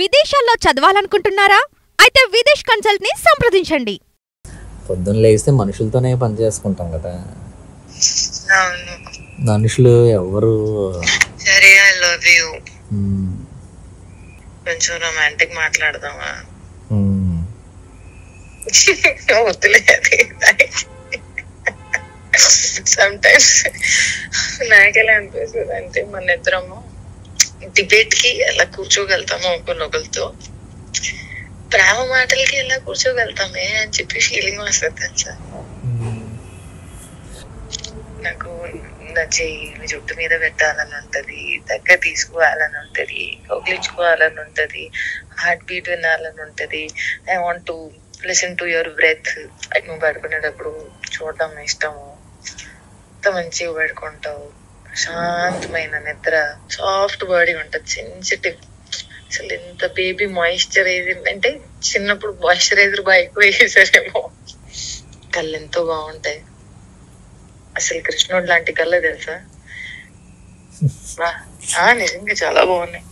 విదేశాల్లో చదవాలనుకుంటున్నారా? అయితే విదేశ్ కన్సల్ట్ ని సంప్రదించండి. పొద్దున్న లేస్తే మనుషులతోనే పని చేసుకుంటాం కదా, అవును. మనుషులు ఎవరు. సరే, ఐ లవ్ యూ. కొంచెం రొమాంటిక్ మాట్లాడదామా? వద్దులే, అది సమ్ టైమ్స్ నాకెలా అనిపిస్తుంది అంటే మన ఇద్దరము డిబేట్ కి ఎలా కూర్చోగలుగుతాము ఒకరినొకరితో, ప్రేమ మాటలకి ఎలా కూర్చోగలుగుతామే అని చెప్పి ఫీలింగ్ వస్తుంది తెలుసా. నాకు నా చెయ్యి జుట్టు మీద పెట్టాలని ఉంటది, దగ్గర తీసుకోవాలని ఉంటది, కౌగిలించుకోవాలని ఉంటది, హార్ట్ బీట్ వినాలని ఉంటది. I want to listen to your breath. నువ్వు పడుకునేటప్పుడు చూడడం ఇష్టము. ఎంత మంచిగా పడుకుంటావు, ప్రశాంతమైన నిద్ర, సాఫ్ట్ బాడీ ఉంటది, సెన్సిటివ్. అసలు ఎంత బేబీ మాయిశ్చరైజర్ అంటే చిన్నప్పుడు మాయిశ్చరైజర్ బాగా ఎక్కువ వేసేసారేమో. కళ్ళు ఎంతో బాగుంటాయి. అసలు కృష్ణుడు లాంటి కళ్ళు తెలుసా, నిజంగా చాలా బాగున్నాయి.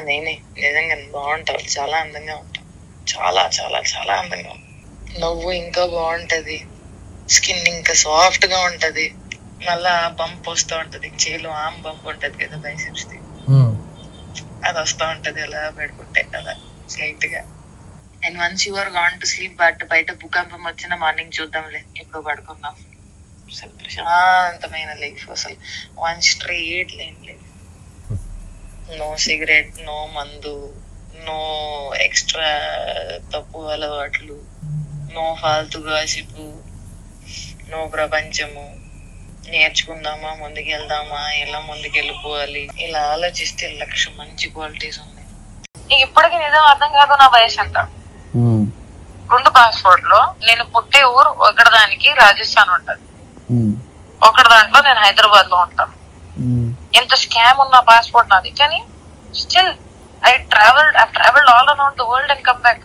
నేనే నిజంగా బాగుంటావు, చాలా అందంగా ఉంటావు, చాలా చాలా చాలా అందంగా ఉంటావు. నవ్వు ఇంకా బాగుంటది, స్కిన్ ఇంకా సాఫ్ట్ గా ఉంటది, మళ్ళా బంప్ వస్తూ ఉంటది, చేలో ఆమ్ బంప్ ఉంటది కదా బైసెప్స్ ది, అది వస్తూ ఉంటది అలా పెట్టుకుంటే అలా స్లైట్ గా. And once you are gone to sleep, బయట భూకంపం వచ్చిన మార్నింగ్ చూద్దాంలే, ఎప్పుడు పడుకుందాం. అసలు ప్రశాంతమైన లైఫ్, అసలు one straight line life. No cigarette, no మందు, నో ఎక్స్ట్రా తప్పు అలవాట్లు, నో ఫాల్తు గాసిపు, నో ప్రపంచము. నేర్చుకుందామా, ముందుకెళ్దామా, ఎలా ముందుకెళ్ళిపోవాలి, ఇలా ఆలోచిస్తే 1,00,000 మంచి క్వాలిటీస్ ఉన్నాయి. నీకు ఇప్పటికీ నిజం అర్థం కాదు నా వయసు ఎంత. 2 పాస్పోర్ట్ లో నేను పుట్టే ఊరు ఒకటిదానికి రాజస్థాన్ ఉంటది, ఒకటి దాంట్లో నేను హైదరాబాద్ లో ఉంటాను. ఎంత స్కామ్ ఉన్న పాస్పోర్ట్ నాది, కానీ still I travelled all around the world and come back.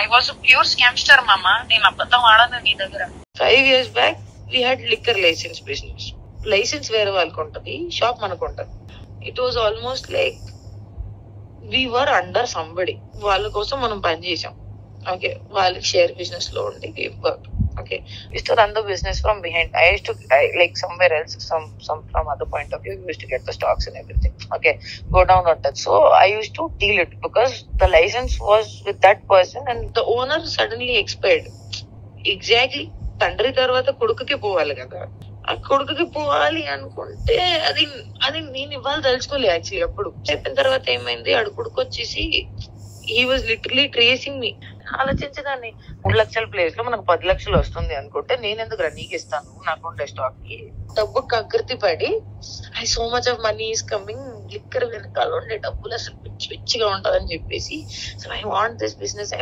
I was pure scamster మామ. నేను అబద్ధం ఆడను నీ దగ్గర. 5 years back we had liquor licence business. Licence వేరే వాళ్ళకి ఉంటది, షాప్ మనకు ఉంటది. It was almost like we were under somebody. వాళ్ళ కోసం మనం పని చేసాం. ఓకే, వాళ్ళకి షేర్ బిజినెస్ లో ఉండి okay, we used to run the business from behind. I used to like somewhere else, some from other point of view, we used to get the stocks and everything. Okay, go down on that. So I used to deal it because the license was with that person and the owner suddenly expired. Exactly, తండ్రి తర్వాత కొడుకుకి పోవాలి కదా. ఆ కొడుకుకి పోవాలి అనుకుంటే అది నేను ఇవ్వాలి తలుచుకోలే యాక్చువల్లీ. అప్పుడు చెప్పిన తర్వాత ఏమైంది, ఆడు కొడుకు వచ్చేసి he was literally tracing me. ఆలోచించదాన్ని 3 లక్షల ప్లేస్ లో మనకు 10 లక్షలు వస్తుంది అనుకుంటే నేను ఎందుకు రన్నీకి ఇస్తాను, నాకుండే స్టాక్ కి. డబ్బు కకృతి పడి I so much of money is coming, liquor వెనకాల ఉండే డబ్బులు అసలు పిచ్చిగా ఉంటదని చెప్పేసి అసలు ఐ వాంట్ దిస్ బిజినెస్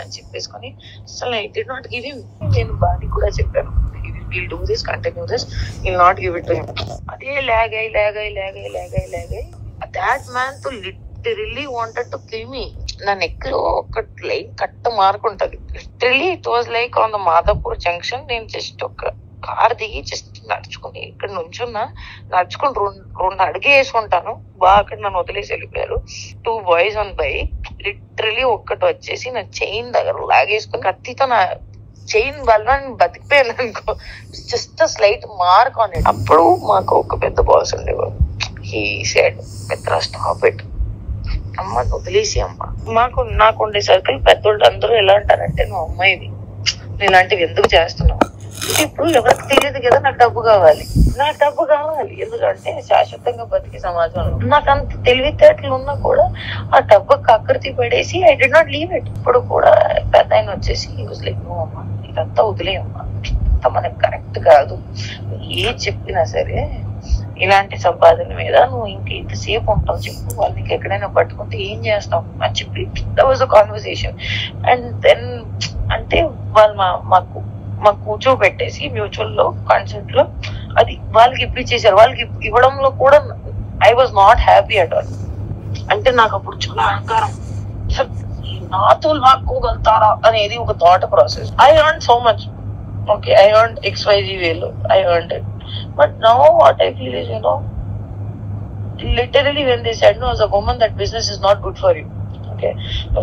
అని చెప్పేసుకొని అసలు I did not give him. నేను బాడీ కూడా చెప్పాను, will do this, continue this, will not give it to him. అదే లాగ్ అయి దాట్ మ్యాన్ తో literally wanted to kill me. నా నెక్ లో ఒక లైన్ కట్ట మార్క్ ఉంటది. Literally it was like on the Madhapur junction. నేను జస్ట్ ఒక కార్ దిగి జస్ట్ నడుచుకుని ఇక్కడ నుంచున్నా, నడుచుకుని 2 అడుగు వేసుకుంటాను. బాగా అక్కడ నన్ను వదిలేసి వెళ్ళిపోయారు. 2 బాయ్స్ ఆన్ బైక్. లిటరల్లీ ఒక్కటి వచ్చేసి నా చైన్ దగ్గర లాగేసుకుని కత్తితో నా చైన్ వల్ల నేను బతికిపోయాను అనుకో. Just slight mark on it. అప్పుడు మాకు ఒక పెద్ద బాస్ ఉండేవాడు. హీ సెడ్, మిత్ర స్టాప్ ఇట్, అమ్మ వదిలేసి అమ్మ. నాకు ఉండే సర్కిల్ పెద్దోళ్ళు అందరూ ఎలా అంటారంటే, నువ్వు అమ్మాయివి, నువ్వు ఇలాంటివి ఎందుకు చేస్తున్నావు. ఇప్పుడు ఎవరికి తెలియదు కదా నాకు డబ్బు కావాలి, ఎందుకంటే శాశ్వతంగా బతికే సమాజంలో నాకు అంత తెలివితేటలు ఉన్నా కూడా ఆ డబ్బు కకృతి పడేసి I did not leave it. ఇప్పుడు కూడా పెద్ద ఆయన వచ్చేసి నువ్వు అమ్మ ఇదంతా వదిలేయమ్మా, ఇంత మనకు కరెక్ట్ కాదు, ఏ చెప్పినా సరే ఇలాంటి సంపాదన మీద నువ్వు ఇంతసేపు ఉంటావు చెప్పు, వాళ్ళకి ఎక్కడైనా పట్టుకుంటే ఏం చేస్తావు అని చెప్పి that was a conversation. And then అంటే వాళ్ళు మాకు కూర్చోబెట్టేసి మ్యూచువల్ లో కాన్సెప్ట్ లో అది వాళ్ళకి ఇప్పించేసారు. వాళ్ళకి ఇవ్వడంలో కూడా I was not happy at all. అంటే నాకు అప్పుడు చాలా అహంకారం, నాతో లాక్కోగలుగుతారా అనేది ఒక thought process. I earn so much. Okay, I earn XYZ వేలో I earn it. But now what I feel is, literally when they said, no, as a woman, that business is not good for you. Okay,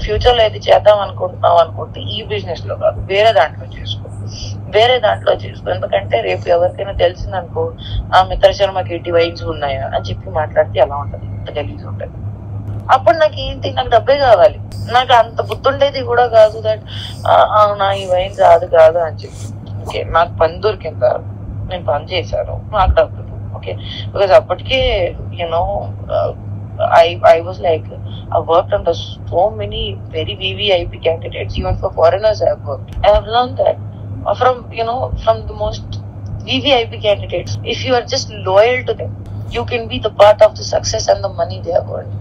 future లో ఇది చేద్దాం అనుకుంటున్నావు అనుకుంటే ఈ business లో కాదు, వేరే దాంట్లో చేసుకో. ఎందుకంటే రేపు ఎవరికైనా తెలిసిందనుకో, ఆ మిత్ర శర్మకి ఎట్టి వైన్స్ ఉన్నాయా అని చెప్పి మాట్లాడితే ఎలా ఉంటది, గలీజ్ ఉంటది. అప్పుడు నాకు ఏంటి, నాకు డబ్బే కావాలి. నాకు అంత బుద్ధుండేది కూడా కాదు దట్ అవునా ఈ వైన్స్ అది కాదు అని చెప్పి. ఓకే, నాకు పని దొరికిందా, నేను పని చేశాను, నాకు డబ్బులు. ఓకే, బికాస్ అప్పటికే I was like, I worked under so many very VVIP candidates, even for foreigners I have worked. I have learned that from the most VVIP candidates. If you are just loyal to them, you can be the part of the success and the money they have earned.